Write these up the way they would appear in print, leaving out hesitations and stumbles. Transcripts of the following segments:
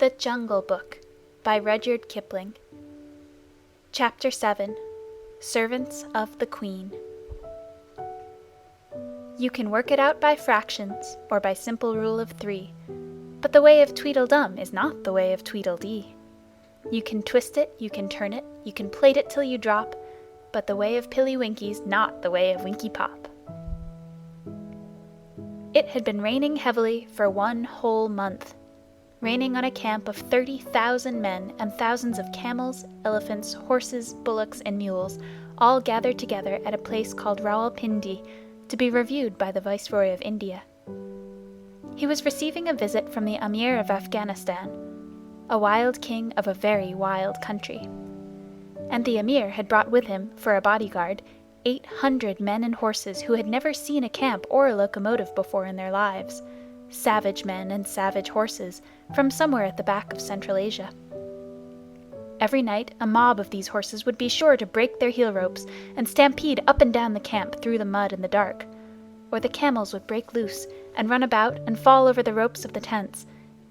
The Jungle Book by Rudyard Kipling. Chapter 7. Servants of the Queen. You can work it out by fractions, or by simple rule of 3, but the way of Tweedledum is not the way of Tweedledee. You can twist it, you can turn it, you can plait it till you drop, but the way of Pilly-Winky's not the way of Winky-Pop. It had been raining heavily for 1 whole month. Raining on a camp of 30,000 men and thousands of camels, elephants, horses, bullocks, and mules, all gathered together at a place called Rawalpindi to be reviewed by the Viceroy of India. He was receiving a visit from the Amir of Afghanistan, a wild king of a very wild country. And the Amir had brought with him, for a bodyguard, 800 men and horses who had never seen a camp or a locomotive before in their lives. Savage men and savage horses, from somewhere at the back of Central Asia. Every night a mob of these horses would be sure to break their heel ropes and stampede up and down the camp through the mud in the dark, or the camels would break loose and run about and fall over the ropes of the tents,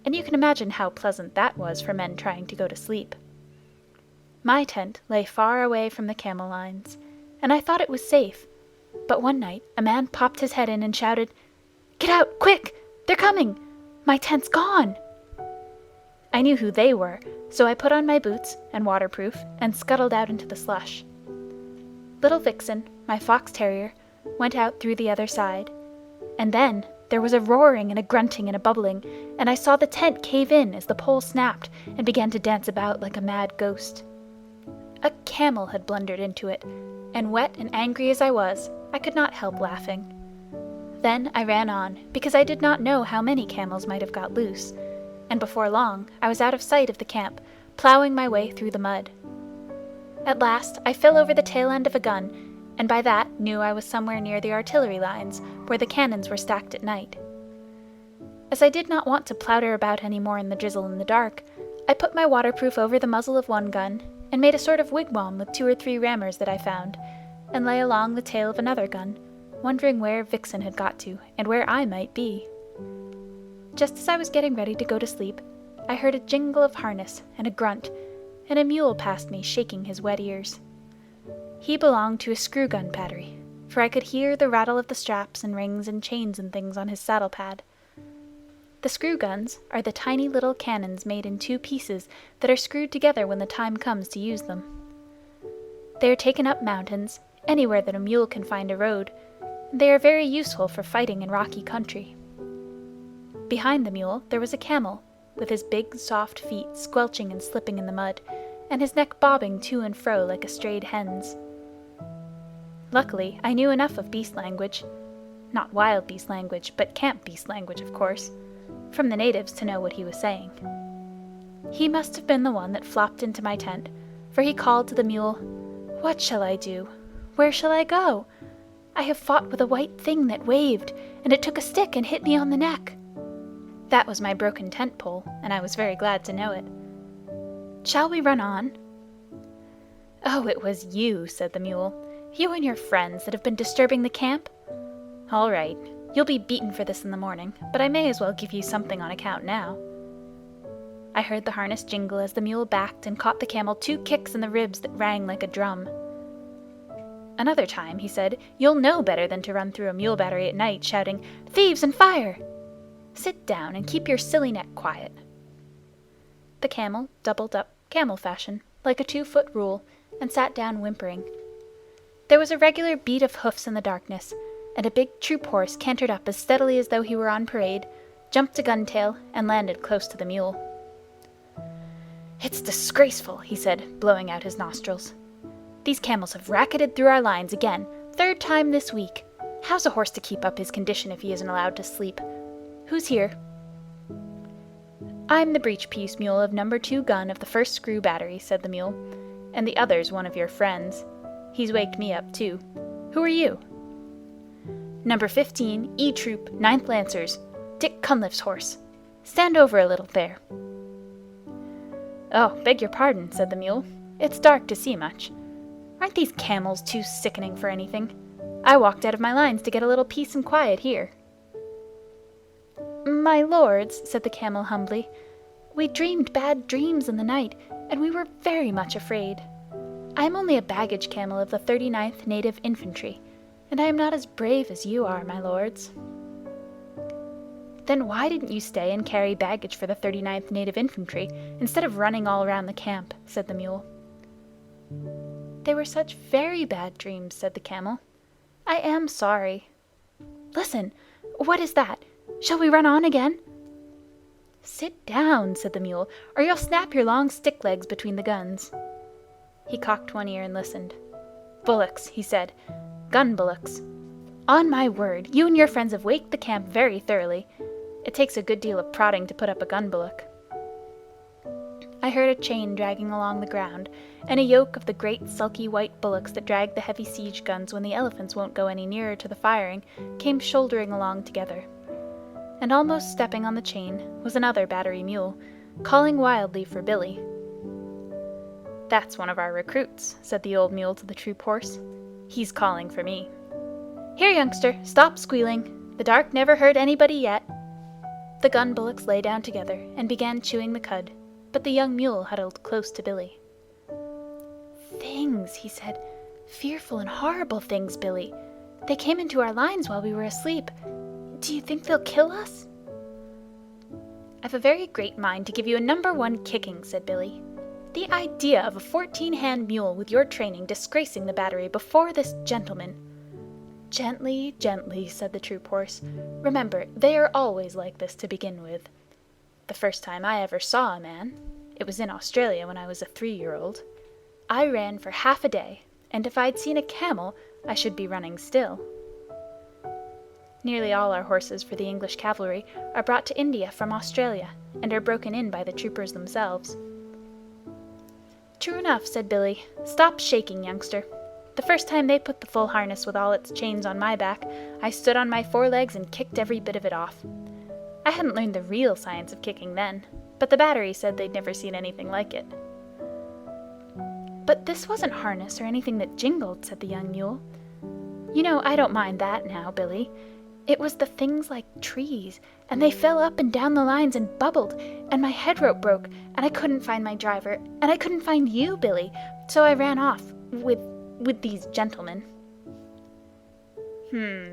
and you can imagine how pleasant that was for men trying to go to sleep. My tent lay far away from the camel lines, and I thought it was safe, but one night a man popped his head in and shouted, "Get out, quick! They're coming! My tent's gone!" I knew who they were, so I put on my boots and waterproof and scuttled out into the slush. Little Vixen, my fox terrier, went out through the other side, and then there was a roaring and a grunting and a bubbling, and I saw the tent cave in as the pole snapped and began to dance about like a mad ghost. A camel had blundered into it, and wet and angry as I was, I could not help laughing. Then I ran on, because I did not know how many camels might have got loose, and before long I was out of sight of the camp, plowing my way through the mud. At last I fell over the tail end of a gun, and by that knew I was somewhere near the artillery lines, where the cannons were stacked at night. As I did not want to plouter about any more in the drizzle in the dark, I put my waterproof over the muzzle of one gun, and made a sort of wigwam with 2 or 3 rammers that I found, and lay along the tail of another gun, wondering where Vixen had got to, and where I might be. Just as I was getting ready to go to sleep, I heard a jingle of harness and a grunt, and a mule passed me shaking his wet ears. He belonged to a screw-gun battery, for I could hear the rattle of the straps and rings and chains and things on his saddle-pad. The screw-guns are the tiny little cannons made in 2 pieces that are screwed together when the time comes to use them. They are taken up mountains, anywhere that a mule can find a road, and they are very useful for fighting in rocky country. Behind the mule there was a camel, with his big soft feet squelching and slipping in the mud, and his neck bobbing to and fro like a strayed hen's. Luckily I knew enough of beast language, not wild beast language, but camp beast language, of course, from the natives to know what he was saying. He must have been the one that flopped into my tent, for he called to the mule, "What shall I do? Where shall I go? I have fought with a white thing that waved, and it took a stick and hit me on the neck." That was my broken tent pole, and I was very glad to know it. "Shall we run on?" "Oh, it was you," said the mule. "You and your friends that have been disturbing the camp? All right, you'll be beaten for this in the morning, but I may as well give you something on account now." I heard the harness jingle as the mule backed and caught the camel 2 kicks in the ribs that rang like a drum. "Another time," he said, "you'll know better than to run through a mule battery at night shouting, 'Thieves and fire!' Sit down and keep your silly neck quiet." The camel doubled up camel fashion, like a 2-foot rule, and sat down whimpering. There was a regular beat of hoofs in the darkness, and a big troop horse cantered up as steadily as though he were on parade, jumped a gun-tail, and landed close to the mule. "It's disgraceful," he said, blowing out his nostrils. "These camels have racketed through our lines again, 3rd time this week. How's a horse to keep up his condition if he isn't allowed to sleep? Who's here?" "I'm the breech-piece mule of No. 2 gun of the 1st screw battery," said the mule, "and the other's one of your friends. He's waked me up, too. Who are you?" "No. 15 E Troop, 9th Lancers, Dick Cunliffe's horse. Stand over a little there." "Oh, beg your pardon," said the mule. "It's dark to see much. Aren't these camels too sickening for anything? I walked out of my lines to get a little peace and quiet here." "My lords," said the camel humbly, We dreamed bad dreams in the night, and we were very much afraid. I am only a baggage camel of the 39th Native Infantry, and I am not as brave as you are, my lords." "Then why didn't you stay and carry baggage for the 39th Native Infantry, instead of running all around the camp?" said the mule. "They were such very bad dreams," said the camel. "I am sorry. Listen! What is that? Shall we run on again?" "Sit down," said the mule, "or you'll snap your long stick legs between the guns." He cocked one ear and listened. "Bullocks," he said. "Gun bullocks. On my word, you and your friends have waked the camp very thoroughly. It takes a good deal of prodding to put up a gun bullock." I heard a chain dragging along the ground, and a yoke of the great sulky white bullocks that drag the heavy siege guns when the elephants won't go any nearer to the firing came shouldering along together. And almost stepping on the chain was another battery mule, calling wildly for Billy. "That's one of our recruits," said the old mule to the troop horse. "He's calling for me. Here, youngster, stop squealing. The dark never hurt anybody yet." The gun bullocks lay down together and began chewing the cud, but the young mule huddled close to Billy. "Things," he said. "Fearful and horrible things, Billy. They came into our lines while we were asleep. Do you think they'll kill us?" "I've a very great mind to give you a #1 kicking," said Billy. "The idea of a 14-hand mule with your training disgracing the battery before this gentleman." "Gently, gently," said the troop horse. "Remember, they are always like this to begin with. The first time I ever saw a man, it was in Australia when I was a 3-year-old. I ran for half a day, and if I'd seen a camel, I should be running still." Nearly all our horses for the English cavalry are brought to India from Australia, and are broken in by the troopers themselves. "True enough," said Billy. "Stop shaking, youngster. The first time they put the full harness with all its chains on my back, I stood on my forelegs and kicked every bit of it off. I hadn't learned the real science of kicking then, but the battery said they'd never seen anything like it." "But this wasn't harness or anything that jingled," said the young mule. "You know, I don't mind that now, Billy. It was the things like trees, and they fell up and down the lines and bubbled, and my head rope broke, and I couldn't find my driver, and I couldn't find you, Billy, so I ran off with these gentlemen."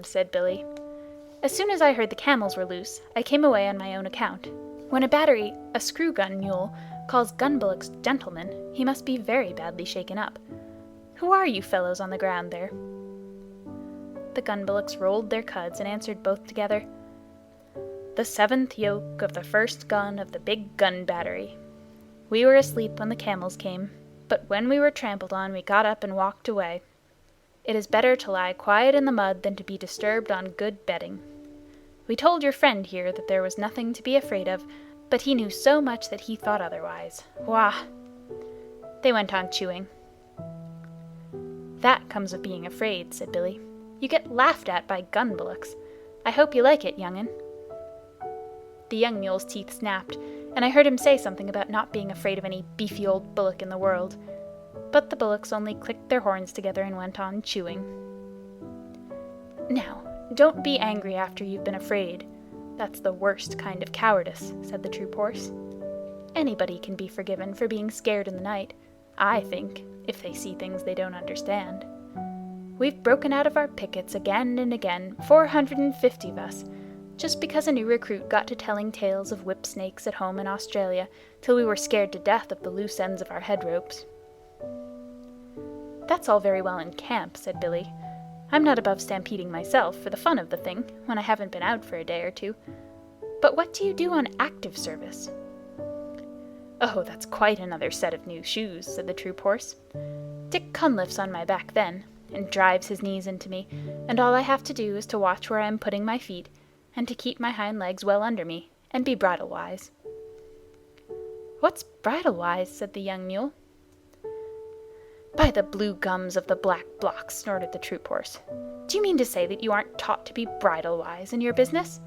Said Billy. "As soon as I heard the camels were loose, I came away on my own account. When a battery, a screw-gun mule, calls gun bullocks gentlemen, he must be very badly shaken up. Who are you fellows on the ground there?" The gun bullocks rolled their cuds and answered both together, "The 7th yoke of the 1st gun of the big gun battery. We were asleep when the camels came, but when we were trampled on we got up and walked away. It is better to lie quiet in the mud than to be disturbed on good bedding. We told your friend here that there was nothing to be afraid of, but he knew so much that he thought otherwise. Wah!" They went on chewing. "That comes of being afraid," said Billy. "You get laughed at by gun bullocks. I hope you like it, young'un." The young mule's teeth snapped, and I heard him say something about not being afraid of any beefy old bullock in the world. But the bullocks only clicked their horns together and went on chewing. "Now, don't be angry after you've been afraid. That's the worst kind of cowardice," said the troop horse. "Anybody can be forgiven for being scared in the night, I think, if they see things they don't understand. We've broken out of our pickets again and again, 450 of us, just because a new recruit got to telling tales of whip snakes at home in Australia, till we were scared to death of the loose ends of our head ropes." "That's all very well in camp," said Billy. "I'm not above stampeding myself for the fun of the thing, when I haven't been out for a day or two. But what do you do on active service?" "Oh, that's quite another set of new shoes," said the troop horse. "Dick Cunliffe's on my back then, and drives his knees into me, and all I have to do is to watch where I am putting my feet, and to keep my hind legs well under me, and be bridle-wise." "What's bridle-wise?" said the young mule. "By the blue gums of the black blocks," snorted the troop horse. "Do you mean to say that you aren't taught to be bridle-wise in your business?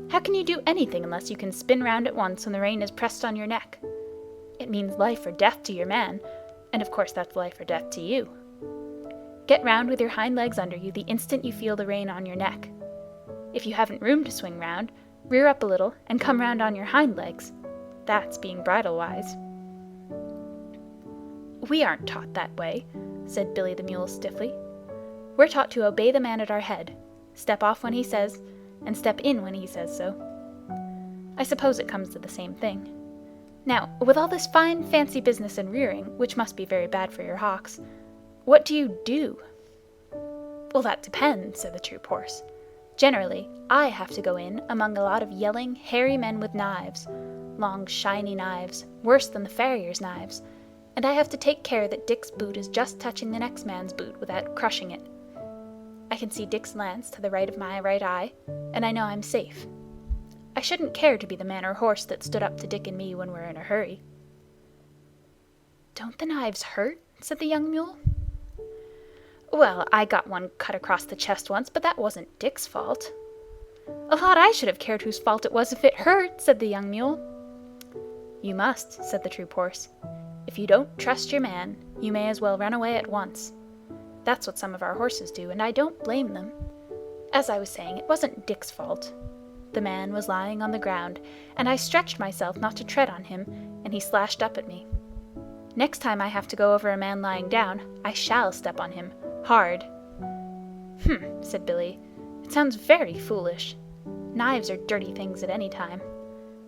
How can you do anything unless you can spin round at once when the rein is pressed on your neck? It means life or death to your man, and of course that's life or death to you. Get round with your hind legs under you the instant you feel the rein on your neck. If you haven't room to swing round, rear up a little and come round on your hind legs. That's being bridle-wise." "We aren't taught that way," said Billy the Mule stiffly. "We're taught to obey the man at our head, step off when he says, and step in when he says so. I suppose it comes to the same thing. Now, with all this fine fancy business and rearing, which must be very bad for your hocks, what do you do?" "Well, that depends," said the troop horse. "Generally, I have to go in among a lot of yelling, hairy men with knives, long shiny knives, worse than the farrier's knives, and I have to take care that Dick's boot is just touching the next man's boot without crushing it. I can see Dick's lance to the right of my right eye, and I know I'm safe. I shouldn't care to be the man or horse that stood up to Dick and me when we're in a hurry." "Don't the knives hurt?" said the young mule. "Well, I got one cut across the chest once, but that wasn't Dick's fault." "A lot I should have cared whose fault it was if it hurt," said the young mule. "You must," said the troop horse. "If you don't trust your man, you may as well run away at once. That's what some of our horses do, and I don't blame them. As I was saying, it wasn't Dick's fault. The man was lying on the ground, and I stretched myself not to tread on him, and he slashed up at me. Next time I have to go over a man lying down, I shall step on him, hard." Said Billy. "It sounds very foolish. Knives are dirty things at any time.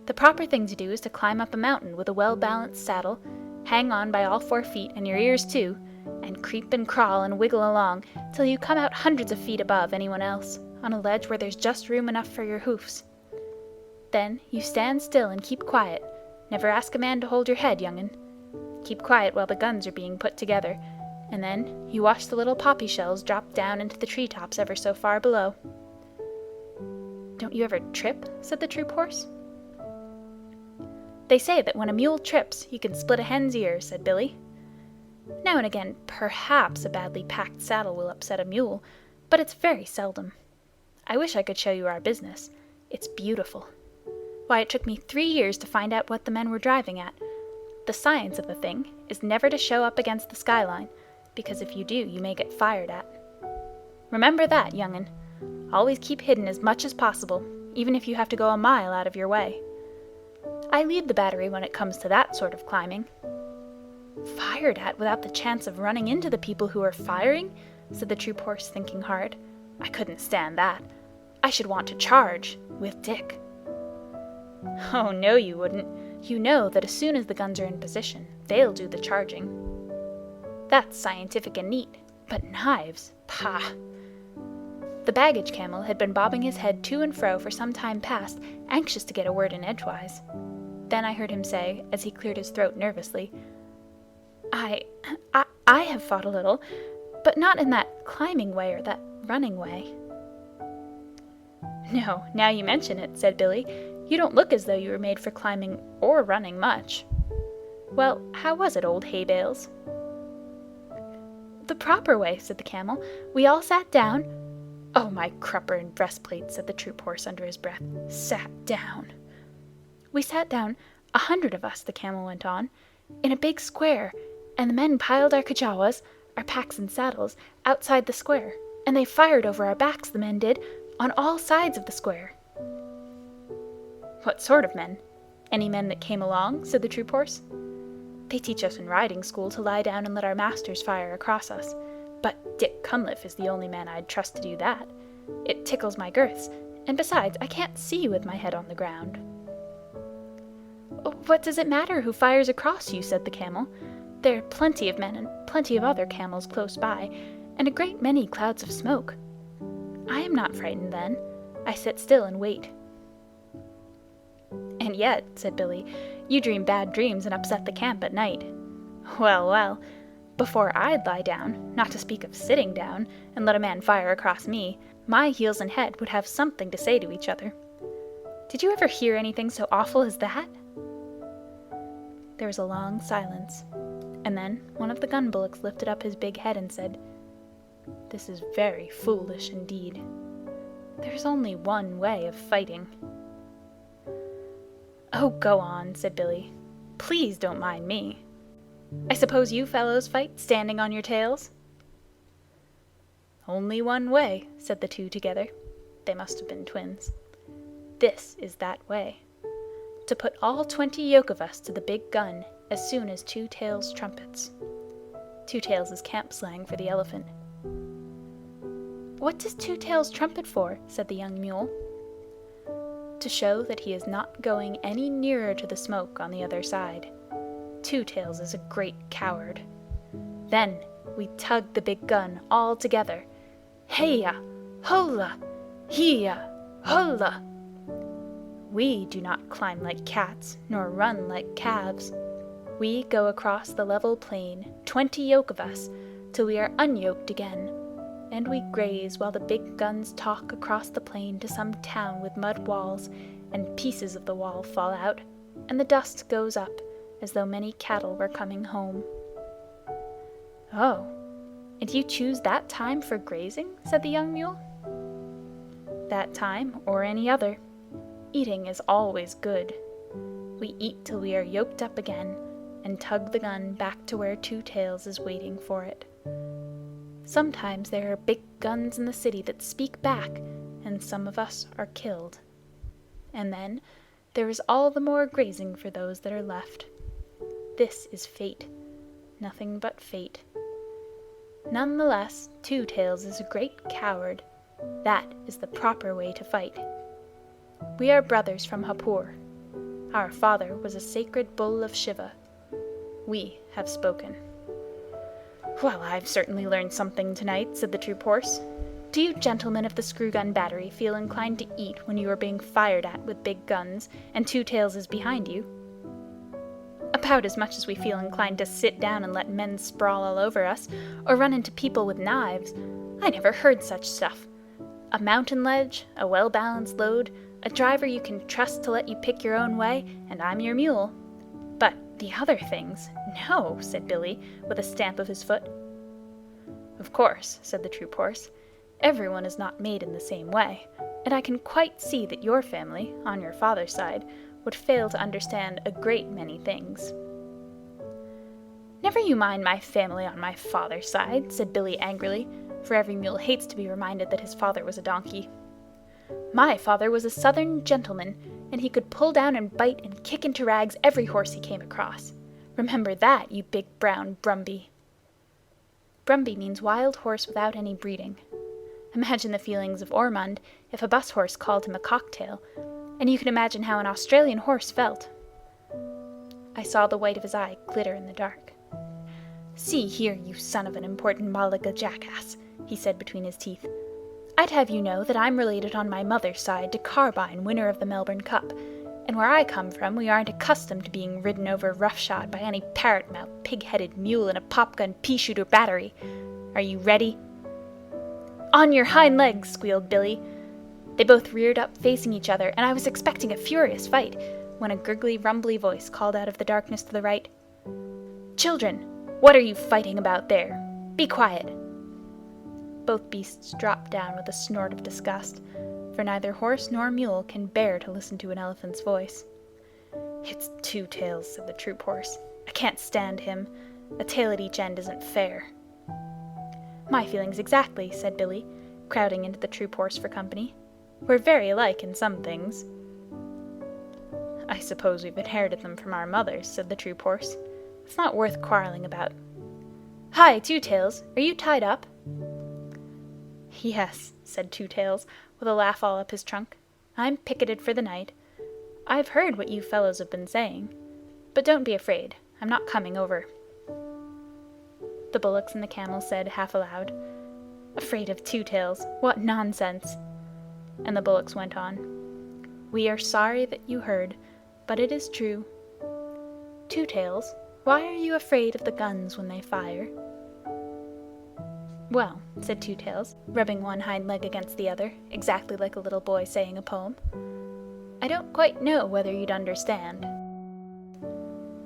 The proper thing to do is to climb up a mountain with a well-balanced saddle, hang on by all 4 feet and your ears too, and creep and crawl and wiggle along till you come out hundreds of feet above anyone else, on a ledge where there's just room enough for your hoofs. Then you stand still and keep quiet. Never ask a man to hold your head, young'un. Keep quiet while the guns are being put together, and then you watch the little poppy shells drop down into the tree-tops ever so far below." "Don't you ever trip?" said the troop horse. "They say that when a mule trips, you can split a hen's ear," said Billy. "Now and again, perhaps a badly packed saddle will upset a mule, but it's very seldom. I wish I could show you our business. It's beautiful. Why, it took me 3 years to find out what the men were driving at. The science of the thing is never to show up against the skyline, because if you do, you may get fired at. Remember that, young'un. Always keep hidden as much as possible, even if you have to go a mile out of your way. I lead the battery when it comes to that sort of climbing." "Fired at without the chance of running into the people who are firing?" said the troop horse, thinking hard. "I couldn't stand that. I should want to charge with Dick." "Oh, no, you wouldn't. You know that as soon as the guns are in position, they'll do the charging. That's scientific and neat, but knives, pah!" The baggage camel had been bobbing his head to and fro for some time past, anxious to get a word in edgewise. Then I heard him say, as he cleared his throat nervously, I have fought a little, but not in that climbing way or that running way." "No, now you mention it," said Billy, "you don't look as though you were made for climbing or running much. Well, how was it, old hay bales?" "The proper way," said the camel. "We all sat down—" "Oh, my crupper and breastplate," said the troop horse under his breath. "Sat down." "We sat down, 100 of us," the camel went on, "in a big square, and the men piled our kajawas, our packs and saddles, outside the square, and they fired over our backs, the men did, on all sides of the square." "What sort of men? Any men that came along?" said the troop horse. "They teach us in riding school to lie down and let our masters fire across us, but Dick Cunliffe is the only man I'd trust to do that. It tickles my girths, and besides, I can't see with my head on the ground." "What does it matter who fires across you?" said the camel. "There are plenty of men and plenty of other camels close by, and a great many clouds of smoke. I am not frightened then. I sit still and wait." "And yet," said Billy, "you dream bad dreams and upset the camp at night. Well, well, before I'd lie down, not to speak of sitting down, and let a man fire across me, my heels and head would have something to say to each other. Did you ever hear anything so awful as that?" There was a long silence, and then one of the gun bullocks lifted up his big head and said, "This is very foolish indeed. There's only one way of fighting." "Oh, go on," said Billy. "Please don't mind me. I suppose you fellows fight standing on your tails?" "Only one way," said the two together. They must have been twins. "This is that way. to put all 20 yoke of us to the big gun as soon as Two Tails trumpets. Two Tails is camp slang for the elephant. What does Two Tails trumpet for? Said the young mule. To show that he is not going any nearer to the smoke on the other side. Two Tails is a great coward. Then we tug the big gun all together. Hey-ya! Holla! Hee-ya! Holla! We do not climb like cats, nor run like calves. We go across the level plain, 20 yoke of us, till we are unyoked again, and we graze while the big guns talk across the plain to some town with mud walls, and pieces of the wall fall out, and the dust goes up, as though many cattle were coming home. Oh, and you choose that time for grazing? Said the young mule. That time, or any other. Eating is always good. We eat till we are yoked up again, and tug the gun back to where Two Tails is waiting for it. Sometimes there are big guns in the city that speak back, and some of us are killed. And then there is all the more grazing for those that are left. This is fate. Nothing but fate. None the less, Two Tails is a great coward. That is the proper way to fight. We are brothers from Hapur. Our father was a sacred bull of Shiva. We have spoken. Well, I've certainly learned something tonight, said the troop horse. Do you gentlemen of the screw gun battery feel inclined to eat when you are being fired at with big guns, and Two Tails is behind you? About as much as we feel inclined to sit down and let men sprawl all over us, or run into people with knives. I never heard such stuff. A mountain ledge, a well-balanced load, a driver you can trust to let you pick your own way, and I'm your mule. But the other things, no, said Billy, with a stamp of his foot. Of course, said the troop horse, everyone is not made in the same way, and I can quite see that your family, on your father's side, would fail to understand a great many things. Never you mind my family on my father's side, said Billy angrily, for every mule hates to be reminded that his father was a donkey. My father was a southern gentleman, and he could pull down and bite and kick into rags every horse he came across. Remember that, you big brown Brumby. Brumby means wild horse without any breeding. Imagine the feelings of Ormond if a bus horse called him a cocktail, and you can imagine how an Australian horse felt. I saw the white of his eye glitter in the dark. See here, you son of an important Malaga jackass, he said between his teeth. I'd have you know that I'm related on my mother's side to Carbine, winner of the Melbourne Cup, and where I come from we aren't accustomed to being ridden over roughshod by any parrot-mouthed, pig-headed mule in a pop-gun pea-shooter battery. Are you ready? On your hind legs, squealed Billy. They both reared up facing each other, and I was expecting a furious fight, when a gurgly, rumbly voice called out of the darkness to the right, Children, what are you fighting about there? Be quiet. Both beasts dropped down with a snort of disgust, for neither horse nor mule can bear to listen to an elephant's voice. It's Two Tails, said the troop horse. I can't stand him. A tail at each end isn't fair. My feelings exactly, said Billy, crowding into the troop horse for company. We're very alike in some things. I suppose we've inherited them from our mothers, said the troop horse. It's not worth quarreling about. Hi, Two Tails, are you tied up? Yes, said Two Tails, with a laugh all up his trunk. I'm picketed for the night. I've heard what you fellows have been saying. But don't be afraid, I'm not coming over. The bullocks and the camels said, half aloud, Afraid of Two Tails, what nonsense! And the bullocks went on. We are sorry that you heard, but it is true. Two Tails, why are you afraid of the guns when they fire? Well, said Two Tails, rubbing one hind leg against the other, exactly like a little boy saying a poem, I don't quite know whether you'd understand.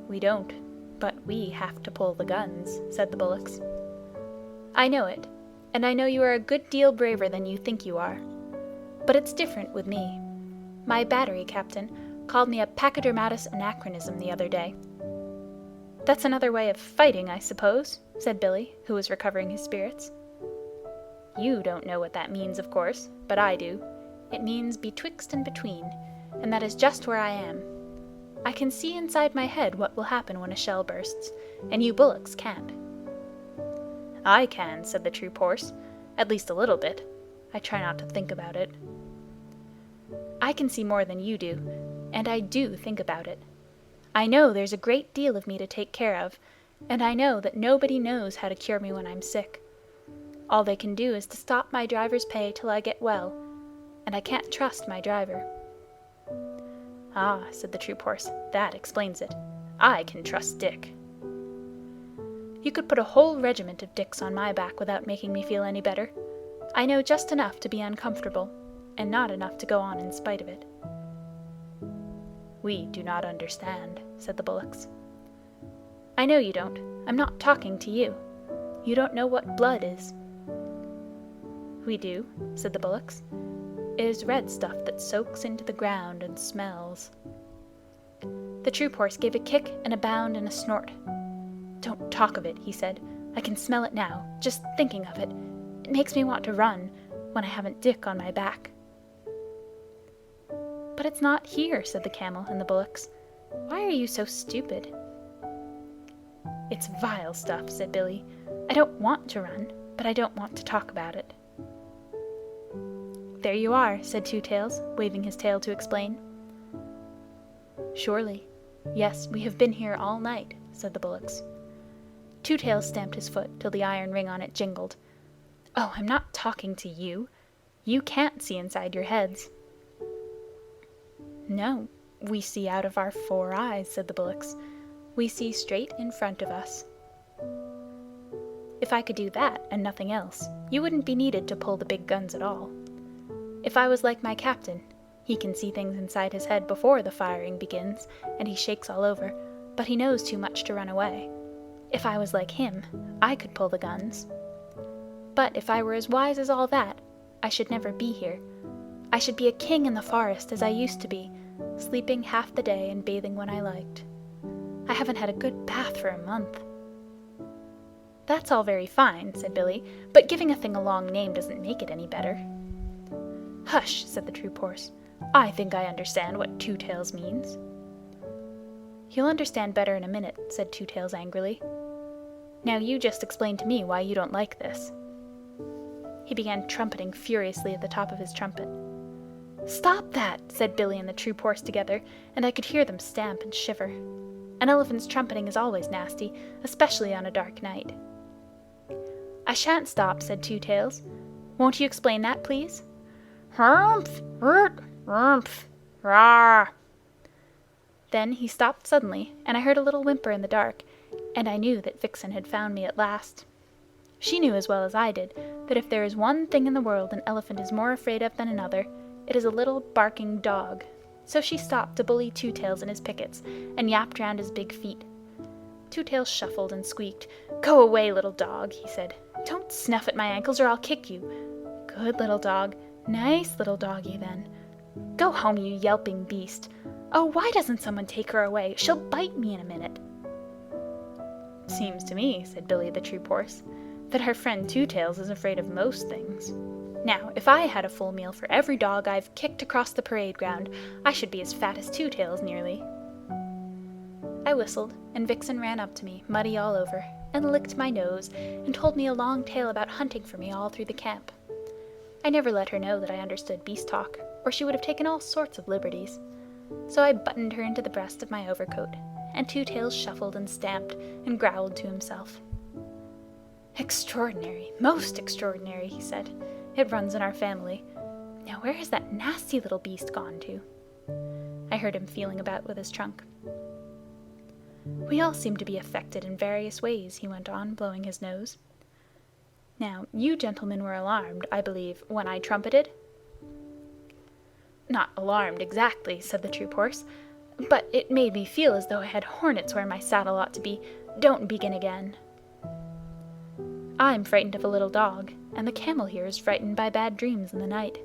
We don't, but we have to pull the guns, said the bullocks. I know it, and I know you are a good deal braver than you think you are. But it's different with me. My battery captain called me a pachydermatous anachronism the other day. That's another way of fighting, I suppose, said Billy, who was recovering his spirits. You don't know what that means, of course, but I do. It means betwixt and between, and that is just where I am. I can see inside my head what will happen when a shell bursts, and you bullocks can't." "I can," said the troop horse. "At least a little bit. I try not to think about it." "I can see more than you do, and I do think about it. I know there's a great deal of me to take care of, and I know that nobody knows how to cure me when I'm sick. All they can do is to stop my driver's pay till I get well, and I can't trust my driver." "Ah," said the troop horse, "that explains it. I can trust Dick." "You could put a whole regiment of Dicks on my back without making me feel any better. I know just enough to be uncomfortable, and not enough to go on in spite of it." "We do not understand," said the bullocks. "I know you don't. I'm not talking to you. You don't know what blood is." "We do," said the bullocks. "It is red stuff that soaks into the ground and smells." The troop horse gave a kick and a bound and a snort. "Don't talk of it," he said. "I can smell it now, just thinking of it. It makes me want to run, when I haven't Dick on my back." "But it's not here," said the camel and the bullocks. "Why are you so stupid?" "It's vile stuff," said Billy. "I don't want to run, but I don't want to talk about it." "There you are," said Two Tails, waving his tail to explain. "Surely. Yes, we have been here all night," said the bullocks. Two Tails stamped his foot till the iron ring on it jingled. "Oh, I'm not talking to you. You can't see inside your heads." "No, we see out of our 4 eyes," said the bullocks. "We see straight in front of us." "If I could do that and nothing else, you wouldn't be needed to pull the big guns at all. If I was like my captain, he can see things inside his head before the firing begins, and he shakes all over, but he knows too much to run away. If I was like him, I could pull the guns. But if I were as wise as all that, I should never be here. I should be a king in the forest as I used to be, sleeping half the day and bathing when I liked. I haven't had a good bath for a month." "That's all very fine," said Billy, "but giving a thing a long name doesn't make it any better." "Hush," said the troop horse. "I think I understand what Two Tails means." "You'll understand better in a minute," said Two Tails angrily. "Now you just explain to me why you don't like this." He began trumpeting furiously at the top of his trumpet. "Stop that!" said Billy and the troop horse together, and I could hear them stamp and shiver. An elephant's trumpeting is always nasty, especially on a dark night. "I shan't stop," said Two Tails. "Won't you explain that, please?" "Humph! Humph! Rah!" Then he stopped suddenly, and I heard a little whimper in the dark, and I knew that Vixen had found me at last. She knew as well as I did that if there is one thing in the world an elephant is more afraid of than another, it is a little barking dog. So she stopped to bully Two Tails and his pickets, and yapped round his big feet. Two Tails shuffled and squeaked. "Go away, little dog," he said. "Don't snuff at my ankles or I'll kick you. Good little dog. Nice little doggy, then. Go home, you yelping beast. Oh, why doesn't someone take her away? She'll bite me in a minute." "Seems to me," said Billy the troop horse, "that our friend Two Tails is afraid of most things. Now, if I had a full meal for every dog I've kicked across the parade ground, I should be as fat as Two Tails nearly." I whistled, and Vixen ran up to me, muddy all over, and licked my nose, and told me a long tale about hunting for me all through the camp. I never let her know that I understood beast talk, or she would have taken all sorts of liberties. So I buttoned her into the breast of my overcoat, and Two Tails shuffled and stamped and growled to himself. "Extraordinary, most extraordinary," he said. "It runs in our family. Now where has that nasty little beast gone to?" I heard him feeling about with his trunk. "We all seem to be affected in various ways," he went on, blowing his nose. "Now, you gentlemen were alarmed, I believe, when I trumpeted?" "Not alarmed exactly," said the troop horse, "but it made me feel as though I had hornets where my saddle ought to be. Don't begin again." "I'm frightened of a little dog, and the camel here is frightened by bad dreams in the night."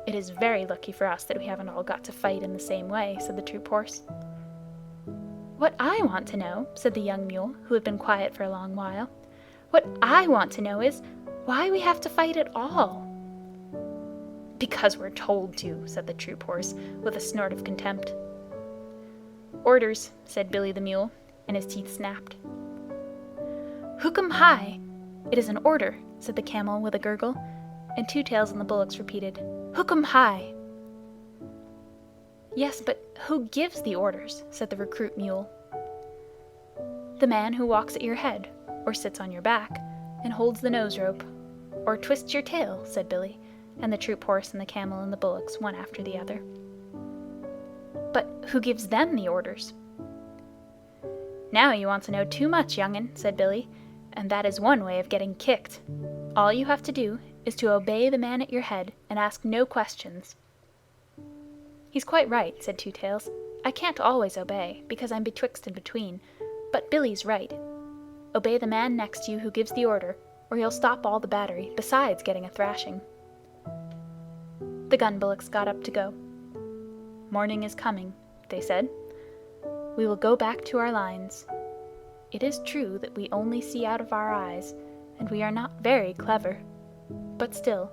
"It is very lucky for us that we haven't all got to fight in the same way," said the troop horse. "What I want to know," said the young mule, who had been quiet for a long while, "what I want to know is, why we have to fight at all." "Because we're told to," said the troop horse, with a snort of contempt. "Orders," said Billy the Mule, and his teeth snapped. "Hook-'em high!" "It is an order," said the Camel with a gurgle, and Two Tails and the bullocks repeated, "Hook-'em high!" "Yes, but who gives the orders?" said the recruit Mule. "The man who walks at your head, or sits on your back, and holds the nose rope, or twists your tail," said Billy, and the troop horse and the Camel and the bullocks one after the other. "But who gives them the orders?" "Now you want to know too much, young'un," said Billy, "and that is one way of getting kicked. All you have to do is to obey the man at your head and ask no questions." "He's quite right," said Two Tails. "I can't always obey, because I'm betwixt and between, but Billy's right. Obey the man next you who gives the order, or you'll stop all the battery, besides getting a thrashing." The gun bullocks got up to go. "Morning is coming," they said. "We will go back to our lines. It is true that we only see out of our eyes, and we are not very clever, but still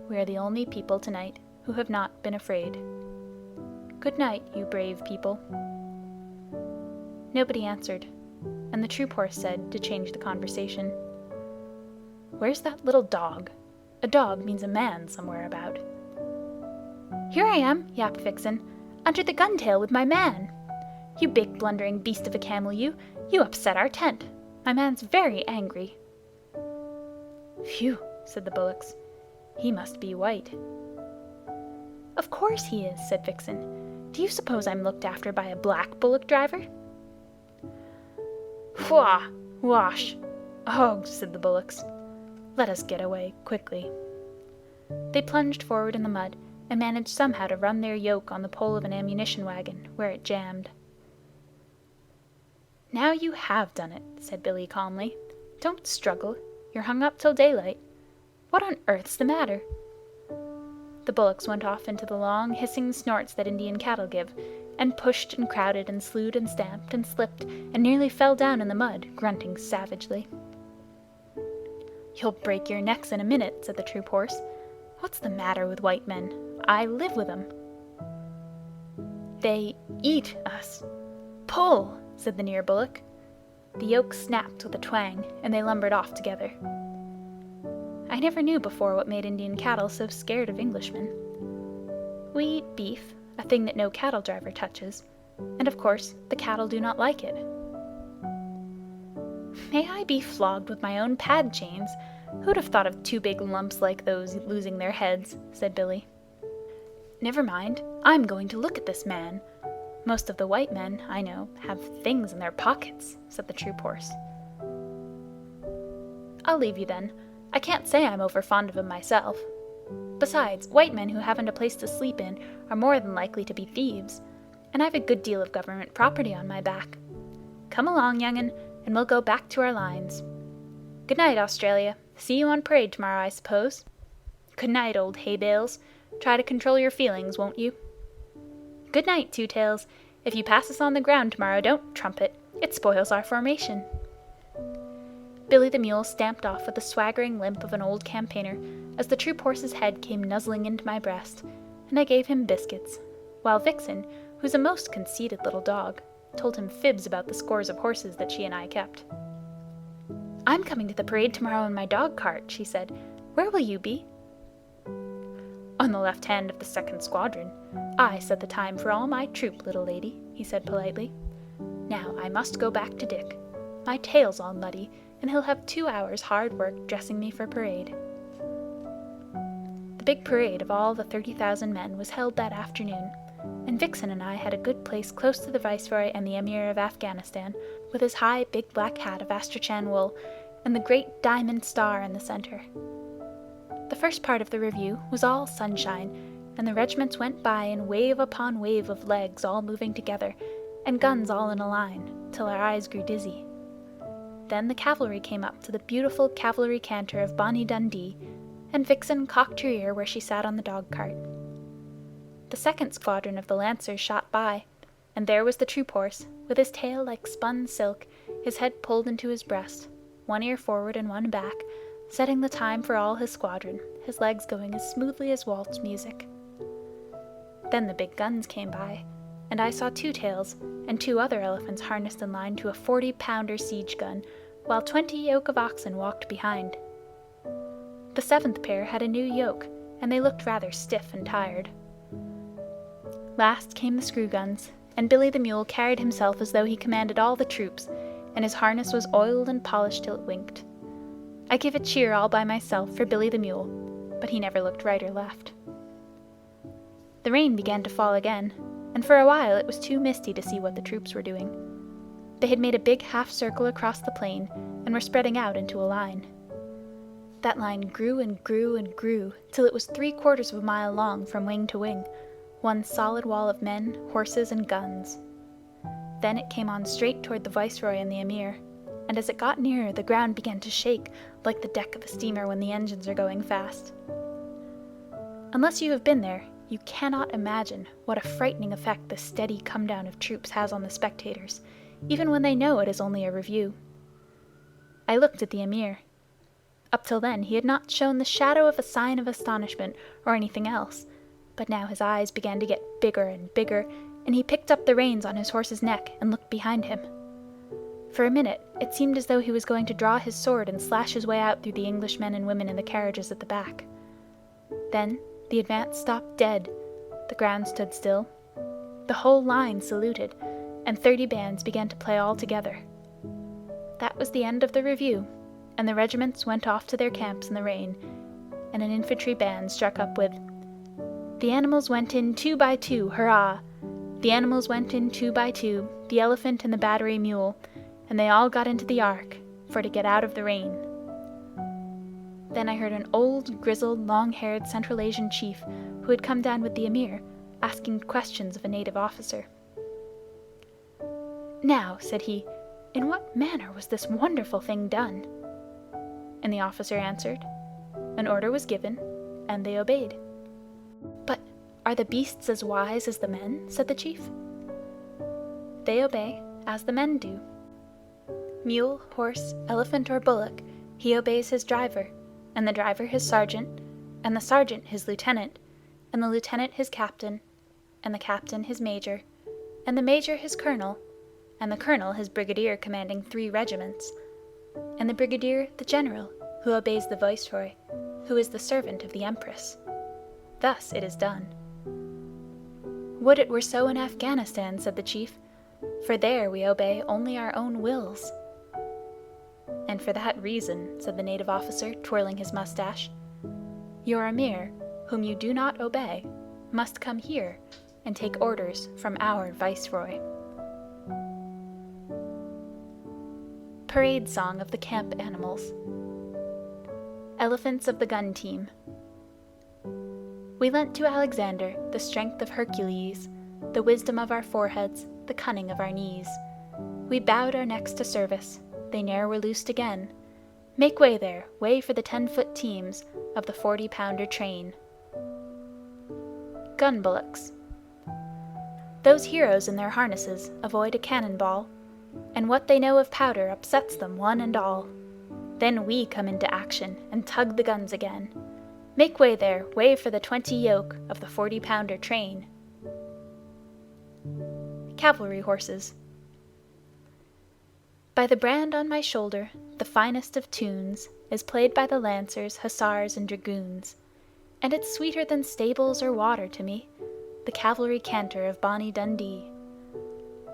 we are the only people tonight who have not been afraid. Good night, you brave people." Nobody answered, and the troop horse said, to change the conversation, "Where's that little dog? A dog means a man somewhere about." "Here I am," yapped Vixen, "under the gun-tail with my man. You big blundering beast of a camel, you upset our tent. My man's very angry." "Phew," said the bullocks. "He must be white." "Of course he is," said Vixen. "Do you suppose I'm looked after by a black bullock driver?" "Fwah! Wash! Ugh!" said the bullocks. "Let us get away quickly." They plunged forward in the mud, and managed somehow to run their yoke on the pole of an ammunition wagon, where it jammed. "Now you have done it," said Billy calmly. "Don't struggle. You're hung up till daylight. What on earth's the matter?" The bullocks went off into the long, hissing snorts that Indian cattle give, and pushed and crowded and slewed and stamped and slipped and nearly fell down in the mud, grunting savagely. "You'll break your necks in a minute," said the troop horse. "What's the matter with white men? I live with 'em." "They eat us. Pull!" said the near bullock. The yoke snapped with a twang, and they lumbered off together. I never knew before what made Indian cattle so scared of Englishmen. We eat beef, a thing that no cattle driver touches, and of course the cattle do not like it. "May I be flogged with my own pad chains! Who'd have thought of two big lumps like those losing their heads?" said Billy. "Never mind, I'm going to look at this man. Most of the white men, I know, have things in their pockets," said the troop horse. "I'll leave you then. I can't say I'm over fond of 'em myself. Besides, white men who haven't a place to sleep in are more than likely to be thieves, and I've a good deal of government property on my back. Come along, young'un, and we'll go back to our lines. Good night, Australia. See you on parade tomorrow, I suppose. Good night, old hay bales. Try to control your feelings, won't you? Good night, Two Tails. If you pass us on the ground tomorrow, don't trumpet. It spoils our formation." Billy the Mule stamped off with the swaggering limp of an old campaigner as the troop horse's head came nuzzling into my breast, and I gave him biscuits, while Vixen, who's a most conceited little dog, told him fibs about the scores of horses that she and I kept. "I'm coming to the parade tomorrow in my dog cart," she said. "Where will you be?" "On the left hand of the 2nd Squadron. I set the time for all my troop, little lady," he said politely. "Now I must go back to Dick. My tail's all muddy, and he'll have 2 hours' hard work dressing me for parade." The big parade of all the 30,000 men was held that afternoon, and Vixen and I had a good place close to the Viceroy and the Emir of Afghanistan, with his high big black hat of Astrakhan wool, and the great diamond star in the center. The first part of the review was all sunshine, and the regiments went by in wave upon wave of legs all moving together, and guns all in a line, till our eyes grew dizzy. Then the cavalry came up to the beautiful cavalry canter of Bonnie Dundee, and Vixen cocked her ear where she sat on the dog-cart. The 2nd Squadron of the Lancers shot by, and there was the troop horse, with his tail like spun silk, his head pulled into his breast, one ear forward and one back, setting the time for all his squadron, his legs going as smoothly as waltz music. Then the big guns came by, and I saw Two Tails and 2 other elephants harnessed in line to a 40-pounder siege gun, while 20 yoke of oxen walked behind. The 7th pair had a new yoke, and they looked rather stiff and tired. Last came the screw guns, and Billy the Mule carried himself as though he commanded all the troops, and his harness was oiled and polished till it winked. I give a cheer all by myself for Billy the Mule, but he never looked right or left. The rain began to fall again, and for a while it was too misty to see what the troops were doing. They had made a big half-circle across the plain, and were spreading out into a line. That line grew and grew and grew, till it was 3/4 of a mile long from wing to wing, one solid wall of men, horses, and guns. Then it came on straight toward the Viceroy and the Emir, and as it got nearer the ground began to shake, like the deck of a steamer when the engines are going fast. Unless you have been there, you cannot imagine what a frightening effect the steady come-down of troops has on the spectators, even when they know it is only a review. I looked at the Emir. Up till then he had not shown the shadow of a sign of astonishment or anything else, but now his eyes began to get bigger and bigger, and he picked up the reins on his horse's neck and looked behind him. For a minute it seemed as though he was going to draw his sword and slash his way out through the English men and women in the carriages at the back. Then the advance stopped dead, the ground stood still, the whole line saluted, and 30 bands began to play all together. That was the end of the review, and the regiments went off to their camps in the rain, and an infantry band struck up with, "The animals went in 2 by 2, hurrah! The animals went in 2 by 2, the elephant and the battery mule, and they all got into the ark, for to get out of the rain." Then I heard an old, grizzled, long-haired Central Asian chief, who had come down with the Emir, asking questions of a native officer. "Now," said he, "in what manner was this wonderful thing done?" And the officer answered, "An order was given, and they obeyed." "But are the beasts as wise as the men?" said the chief. "They obey as the men do. Mule, horse, elephant, or bullock, he obeys his driver, and the driver his sergeant, and the sergeant his lieutenant, and the lieutenant his captain, and the captain his major, and the major his colonel, and the colonel his brigadier commanding 3 regiments, and the brigadier the general, who obeys the viceroy, who is the servant of the empress. Thus it is done." "Would it were so in Afghanistan," said the chief, "for there we obey only our own wills." "And for that reason," said the native officer, twirling his mustache, "your Emir, whom you do not obey, must come here and take orders from our viceroy." Parade Song of the Camp Animals. Elephants of the Gun Team. We lent to Alexander the strength of Hercules, the wisdom of our foreheads, the cunning of our knees. We bowed our necks to service, they ne'er were loosed again. Make way there, way for the 10-foot teams of the 40-pounder train. Gun bullocks. Those heroes in their harnesses avoid a cannon-ball, and what they know of powder upsets them one and all. Then we come into action and tug the guns again. Make way there, way for the 20 yoke of the 40-pounder train. Cavalry horses. By the brand on my shoulder, the finest of tunes is played by the lancers, hussars, and dragoons, and it's sweeter than stables or water to me, the cavalry canter of bonny Dundee.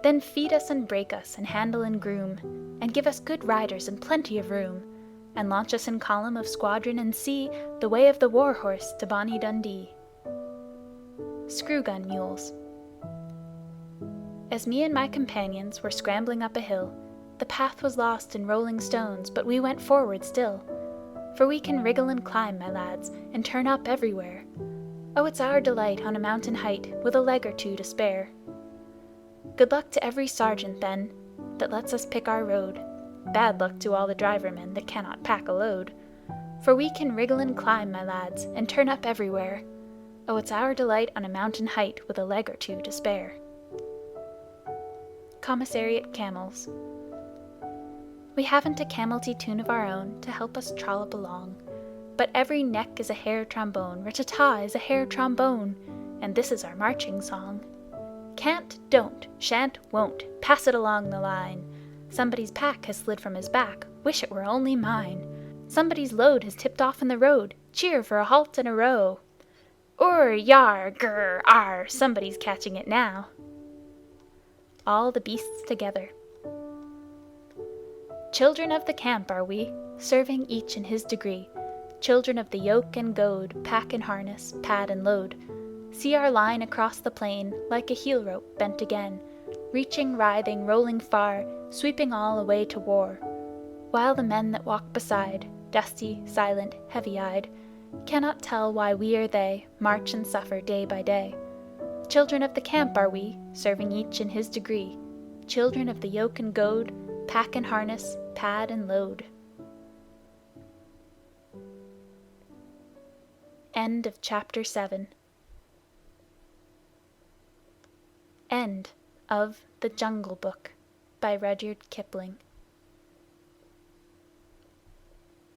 Then feed us and break us, and handle and groom, and give us good riders and plenty of room, and launch us in column of squadron, and see the way of the war horse to bonny Dundee. Screw-gun mules. As me and my companions were scrambling up a hill, the path was lost in rolling stones, but we went forward still. For we can wriggle and climb, my lads, and turn up everywhere. Oh, it's our delight on a mountain height, with a leg or 2 to spare. Good luck to every sergeant, then, that lets us pick our road. Bad luck to all the drivermen that cannot pack a load. For we can wriggle and climb, my lads, and turn up everywhere. Oh, it's our delight on a mountain height, with a leg or 2 to spare. Commissariat camels. We haven't a camelty tune of our own to help us trollop along, but every neck is a hair trombone, rat-ta-ta is a hair trombone, and this is our marching song. Can't, don't, shan't, won't, pass it along the line. Somebody's pack has slid from his back, wish it were only mine. Somebody's load has tipped off in the road, cheer for a halt and a row. Ur, yar, grr, ar, somebody's catching it now. All the beasts together. Children of the camp are we, serving each in his degree. Children of the yoke and goad, pack and harness, pad and load. See our line across the plain, like a heel rope bent again, reaching, writhing, rolling far, sweeping all away to war. While the men that walk beside, dusty, silent, heavy-eyed, cannot tell why we or they march and suffer day by day. Children of the camp are we, serving each in his degree. Children of the yoke and goad, pack and harness, pad and load. End of Chapter 7. End of The Jungle Book by Rudyard Kipling.